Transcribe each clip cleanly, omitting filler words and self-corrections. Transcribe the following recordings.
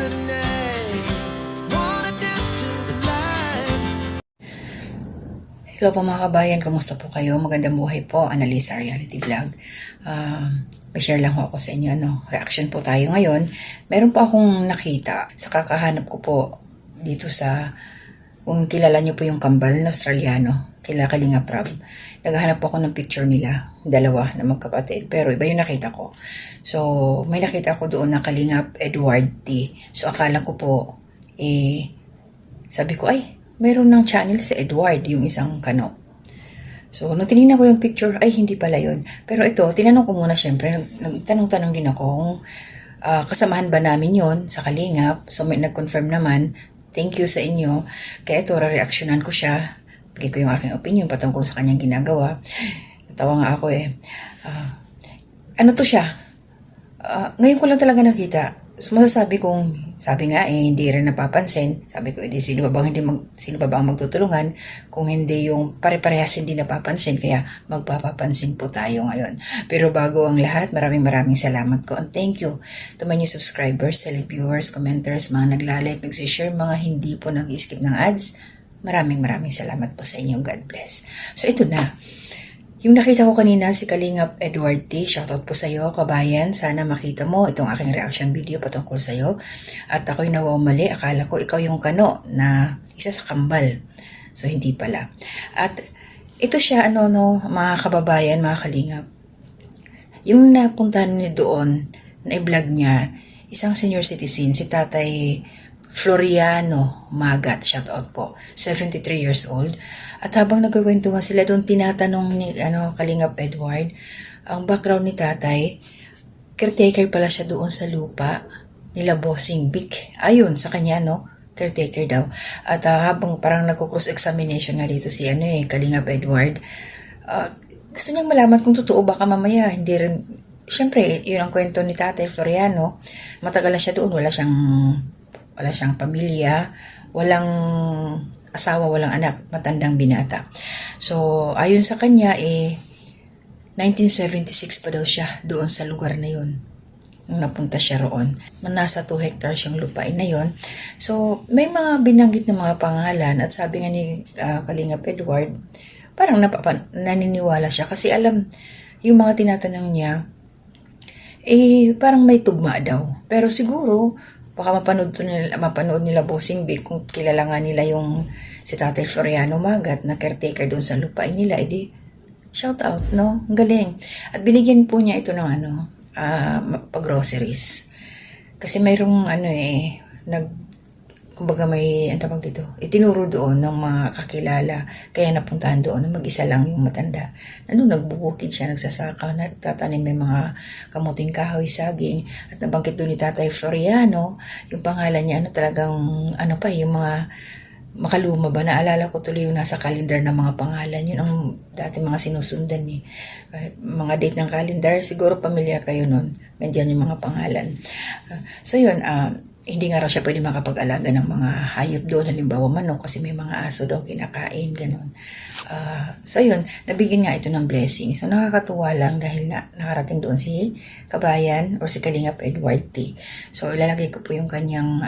the night. Wanna dance to the light. Hello po mga kabayan, kumusta po kayo? Magandang buhay po, Annalisa Reality Vlog. May share lang ho ako sa inyo, reaction po tayo ngayon. Meron po akong nakita sa kakahanap ko po dito sa, kung kilala nyo po yung kambal na Australiano, kila Kalinga Prab. Naghahanap po ako ng picture nila, dalawa na magkapatid, pero iba yung nakita ko. So, may nakita ko doon na Kalingap Edward T. So, akala ko po, sabi ko, ay, meron ng channel si Edward, yung isang kano. So, nung tinignan ko yung picture, ay, hindi pala yun. Pero ito, tinanong ko muna syempre, nagtanong-tanong din ako kung kasamahan ba namin yon sa Kalingap. So, may nag-confirm naman, thank you sa inyo. Kaya ito, re-reactionan ko siya. Bigay ko yung aking opinion patungkol sa kanyang ginagawa. Natawa nga ako ano to siya? Ngayon ko lang talaga nakita. So, masasabi kong, sabi nga hindi rin napapansin. Sabi ko, sino ba ang magtutulungan kung hindi yung pare-parehas hindi napapansin. Kaya magpapapansin po tayo ngayon. Pero bago ang lahat, maraming salamat ko. And thank you to my new subscribers, select viewers, commenters, mga naglalike, nagsishare, mga hindi po nag-skip ng ads. Maraming salamat po sa inyo. God bless. So ito na. Yung nakita ko kanina si Kalingap Edward T. Shoutout po sa iyo, kabayan. Sana makita mo itong aking reaction video patungkol sa iyo. At ako'y nawamali. Akala ko ikaw yung kano na isa sa kambal. So hindi pala. At ito siya mga kababayan, mga Kalingap. Yung napuntahan niyo doon na i-vlog niya, isang senior citizen, si Tatay Floriano Magat, shoutout po, 73 years old. At habang nagkukwentuhan sila doon, tinatanong ni Kalingap Edward, ang background ni tatay, caretaker pala siya doon sa lupa nila Bossing Vic. Ayun, sa kanya, caretaker daw. At habang parang nagko-cross-examination nga dito si Kalingap Edward, gusto niyang malaman kung totoo baka mamaya, hindi rin, syempre, yun ang kwento ni Tatay Floriano, matagal na siya doon, wala siyang pamilya, walang asawa, walang anak, matandang binata. So, ayon sa kanya, 1976 pa daw siya doon sa lugar na yun. Nung napunta siya roon. Nasa 2 hectares yung lupain na yun. So, may mga binanggit na mga pangalan at sabi nga ni Kalingap Edward, parang naniniwala siya kasi alam, yung mga tinatanong niya, parang may tugma daw. Pero siguro, baka mapanood nila Bossing Vic kung kilala nga nila yung si Tatay Floriano Magat na caretaker doon sa lupain nila, shout out, Ang galing. At binigyan po niya ito ng pag-groceries. Kasi mayroong kumbaga may, tawag dito, itinuro doon ng mga kakilala, kaya napuntahan doon, mag-isa lang yung matanda. Nagbubukid siya, nagsasaka, nagtatanim may mga kamuting kahoy, saging, at nabanggit doon ni Tatay Floriano, yung pangalan niya, talagang, yung mga makaluma ba, naalala ko tuloy yung nasa calendar ng mga pangalan, yun ang dati mga sinusundan mga date ng calendar, siguro familiar kayo nun, nandiyan yung mga pangalan. So yun, hindi nga raw siya pwede makapag-alaga ng mga hayop doon, halimbawa manok, kasi may mga aso daw kinakain, ganun. So yun, nabigyan nga ito ng blessing. So nakakatuwa lang dahil nakarating doon si kabayan or si Kalingap Edward T. So ilalagay ko po yung kanyang,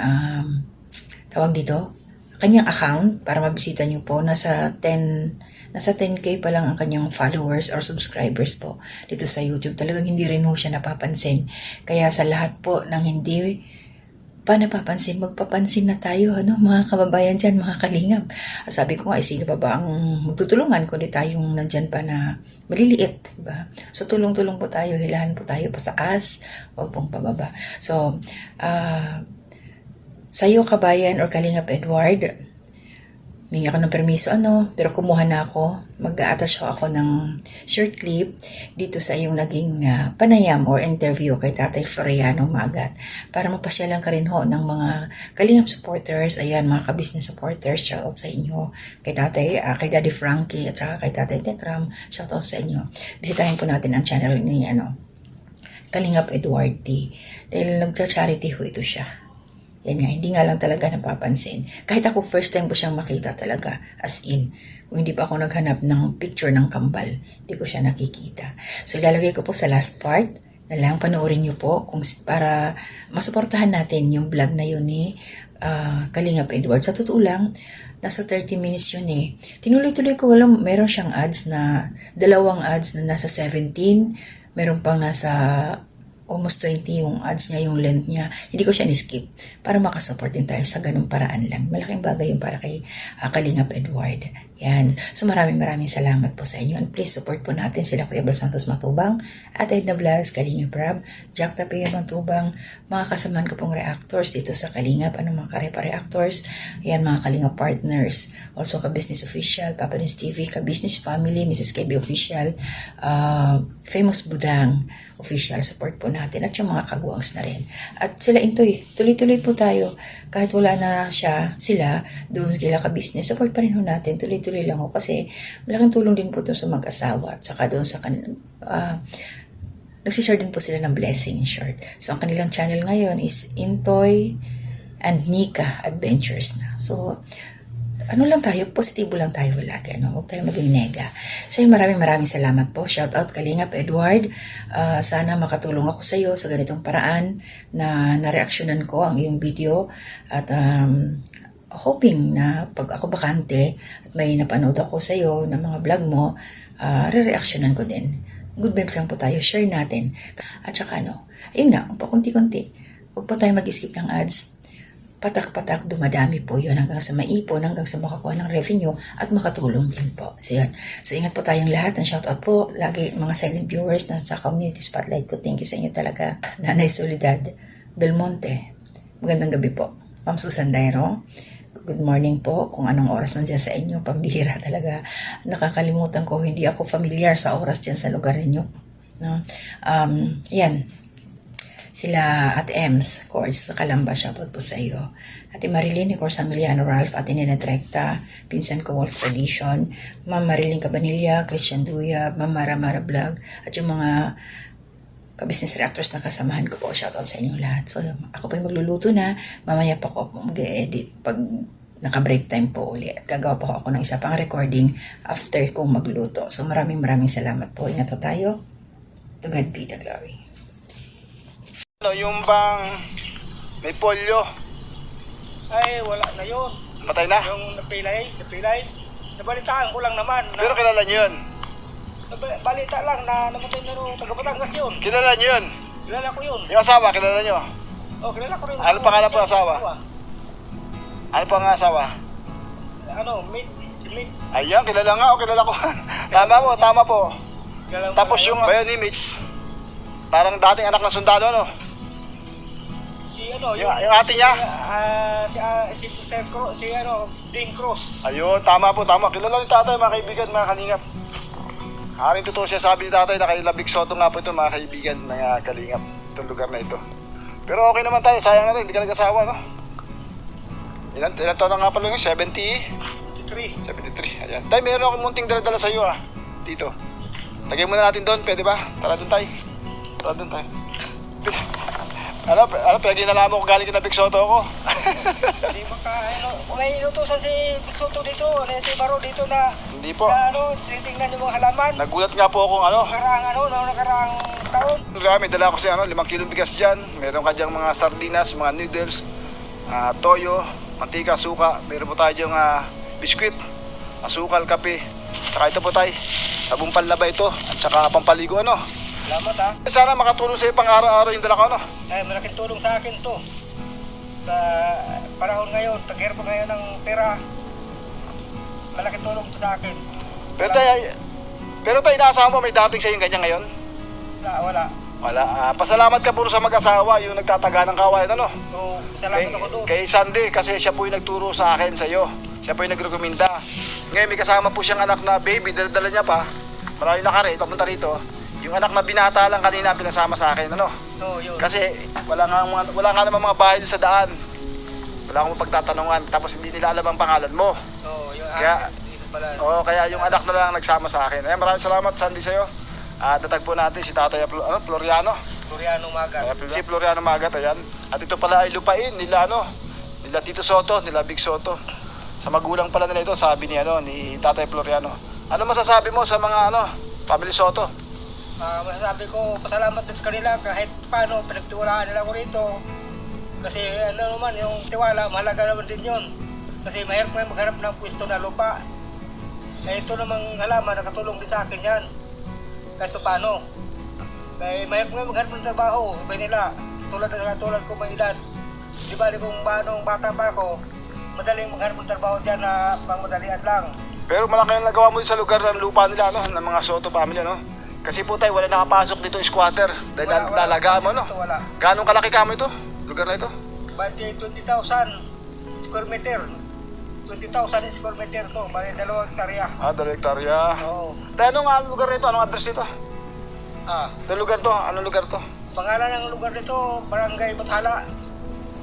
tawag dito, kanyang account para mabisita nyo po. Nasa 10K pa lang ang kanyang followers or subscribers po dito sa YouTube. Talagang hindi rin ho siya napapansin. Kaya sa lahat po ng hindi pa napapansin, magpapansin na tayo, mga kababayan dyan, mga Kalingap. Sabi ko nga, sino ba ang magtutulungan kundi tayong nandyan pa na maliliit, diba? So, tulong-tulong po tayo, hilahan po tayo pataas, huwag pong pababa. So, sa'yo, kabayan or Kalingap Edward, mingi ako ng permiso, pero kumuha na ako. Mag-a-attach ako ng short clip dito sa iyong naging panayam or interview kay Tatay Floriano Magat para mapasyalan ka rin ho ng mga Kalingap supporters, ayan, mga ka-business supporters, shoutout sa inyo. Kay Tatay, kay Daddy Frankie at saka kay Tatay Tekram, shoutout sa inyo. Bisitahin po natin ang channel ni Kalingap Edward T. Dahil nagcha-charity ho ito siya. Yan nga, hindi nga lang talaga napapansin. Kahit ako first time ko siyang makita talaga, as in. Kung hindi pa ako naghanap ng picture ng kambal, hindi ko siya nakikita. So ilalagay ko po sa last part na lang panoorin niyo po para masuportahan natin yung vlog na yun ni Kalingap Edward. Sa totoo lang, nasa 30 minutes yun eh. Tinuloy-tuloy ko, meron siyang ads na, dalawang ads na nasa 17, meron pang nasa almost 20 yung ads niya, yung length niya. Hindi ko siya ni-skip para makasupport din tayo sa ganung paraan lang. Malaking bagay yung para kay Kalingap Edward. Yan. So maraming salamat po sa inyo. And please support po natin sila Kuya Bal Santos Matubang, at Edna Blas, Kalingap Rab, Jack Tapia Matubang, mga kasamaan ko pong reactors dito sa Kalingap, mga reactors, yan mga Kalingap partners. Also ka-business official, Papa Dins TV, ka-business family, Mrs. KB official, Famous Budang official, support po natin, at yung mga kagwangs na rin. At sila Intoy, tuloy-tuloy po tayo. Kahit wala na sila, doon sila ka-business, support pa rin ho natin, tuloy-tuloy lang ho. Kasi malaking tulong din po ito sa mag-asawa. At saka doon sa nagsishare din po sila ng blessing in short. So ang kanilang channel ngayon is Intoy and Nika Adventures na. So, lang tayo, positibo lang tayo lagi, huwag tayo maging nega. So, maraming salamat po. Shout out Kalingap Edward. Sana makatulong ako sa iyo sa ganitong paraan na nareaksyonan ko ang iyong video, at hoping na pag ako bakante at may napanood ako sa iyo ng mga vlog mo, re-reaksyonan ko din. Good vibes lang po tayo, share natin. At saka ayun na, pakunti-kunti. Huwag po tayo mag-skip ng ads. Patak-patak, dumadami po yun hanggang sa maipon, hanggang sa makakuha ng revenue at makatulong din po. So yun. So ingat po tayong lahat. Ang shoutout po lagi mga silent viewers na sa community spotlight ko. Thank you sa inyo talaga. Nanay Soledad Belmonte. Magandang gabi po. Ma'am Susan Dairo. Good morning po. Kung anong oras man dyan sa inyo. Pambihira talaga. Nakakalimutan ko. Hindi ako familiar sa oras dyan sa lugar ninyo. No? Yan. Sila at Ems, Cords, sa Kalamba, shoutout po sa iyo. Ate Marilyn, ni Corsa Emiliano Ralph, Ate Nina Trekta, Pinsan ko Wolf Tradition, Ma'am Marilyn Cabanilla, Christian Duya, Ma'am Mara Vlog, at yung mga ka-business reactors na kasamahan ko po, shoutout sa inyong lahat. So, ako po yung magluluto na, mamaya pa ko mag-edit pag naka-break time po uli. At gagawa po ako ng isa pang recording after kong magluto. So, maraming salamat po. Ingat po tayo. To God be the glory. Yung bang may polio, Ay, wala na yun. matay na. Yung napilay. Nabalitaan ko lang naman. Pero kilala nyo yun. Balita lang na namatay na rin taga Batangas yun. Kilala nyo yun. Kilala ko yun. Yung asawa, kilala nyo. Oh, kilala ko rin. Ano pangalan po ng asawa? Ano pa nga asawa? Si Mate. Ayan, kilala nga o kilala ko. Tama po. Kilala mo Tapos na yung yun. bion image, parang dating anak ng sundalo, no? Si Yung ate niya. si Mr. Cruz, Ding Cruz. Ayun, tama po. Kilala ni tatay, mga kaibigan, mga kalingap. Haring totoo siya sabi ni tatay na kay Labig Soto nga po ito, mga kaibigan, mga kalingap, itong lugar na ito. Pero okay naman tayo, sayang natin, hindi ka nag-asawa, no? Ilan taon na nga pala yung 53. 73, ayan. Tay, meron akong munting dala-dala sa iyo, dito. Tagay muna natin doon, pwede ba? Tara doon tayo. Pwede na naman kung galing ka na Big Soto ako. Hindi baka, may inutusan si Soto dito, si Baro dito na, Hindi po. titingnan yung mga halaman. Nagulat nga po akong Nakaraang taon. May dala ko siya 5 kilong bigas dyan. Meron ka dyan mga sardinas, mga noodles, toyo, mantika, suka. Meron po tayo dyan biskwit, asukal, kape. Saka ito po tayo, sabong panlaba ito, at saka pampaligo, Salamat ha. Sana makatulong sa iyo pang araw-araw yung dala ko, Ay, malaking tulong sa akin to. Sa panahon ngayon, tag-hirap ngayon ng pera. Malaking tulong to sa akin. Pero tayo, inaasahan mo may dating sa yung ganyan ngayon? Wala. Pasalamat ka puro sa mag-asawa, yung nagtataga ng kawayan, So, salamat ako doon. Kay Sandy, kasi siya po yung nagturo sa akin, sa iyo. Siya po yung nagrekomenda. Ngayon may kasama po siyang anak na baby, dala niya pa. Marami na kare, papunta rito. Yung anak na binata lang kanina, pinasama sa akin, So, yun. Kasi wala nga naman mga bahay sa daan. Wala akong pagtatanungan, tapos hindi nila alam ang pangalan mo. So, yun. Dito pala. Kaya yung anak na lang nagsama sa akin. Ayan, maraming salamat, Sandy, sa'yo. Natagpo natin si Tatay Floriano. Floriano Magat. Si Floriano Magat, ayan. At ito pala ay lupain nila, nila Tito Soto, nila Big Soto. Sa magulang pala nila ito, sabi ni Tatay Floriano. Ano masasabi mo sa mga family Soto? Masasabi ko, pasalamat din sa kanila kahit paano pinagtiwalaan nila ko rito. Kasi ano naman, yung tiwala, mahalaga naman din yun. Kasi mahirap ngayon magharap ng pwesto na lupa. Eh ito namang halaman, nakatulong din sa akin yan. Kahit paano. Kaya mahirap ngayon magharap ng trabaho. Sabi nila, tulad ko may edad. Di ba, kung paano bata pa ako, madaling magharap ng trabaho dyan na pangmadalian lang. Pero malaki ang nagawa mo sa lugar ng lupa nila, no? Ng mga Soto family, no? Kasi po tayo, wala nakapasok dito squatter. Dahil dalaga mo, no? Wala. Ganong kalaki kamo ito? Lugar na ito? Bali 20,000 square meter. 20,000 square meter to. Bali 2 hektarya. 2 hektarya. Oo. Tayo, anong lugar nito? Anong address dito? Ah, Anong lugar to? Anong lugar to? pangalan ng lugar nito, Barangay Bathala.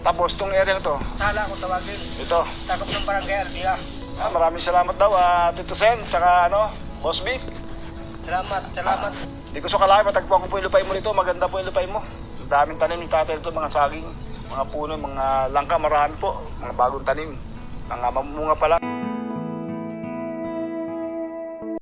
Tapos, itong area na to? Bathala kung tawagin. Ito. Takop ng Barangay Aldia. Maraming salamat daw, Tito Sen, tsaka Boss Vic. Salamat. Di ko so kalahin, matagpuan ko po yung lupay mo nito. Maganda po yung lupay mo. Ang daming tanim yung tatay nito, mga saging, mga puno, mga langka, marami po. Mga bagong tanim. Mga mamunga pa lang.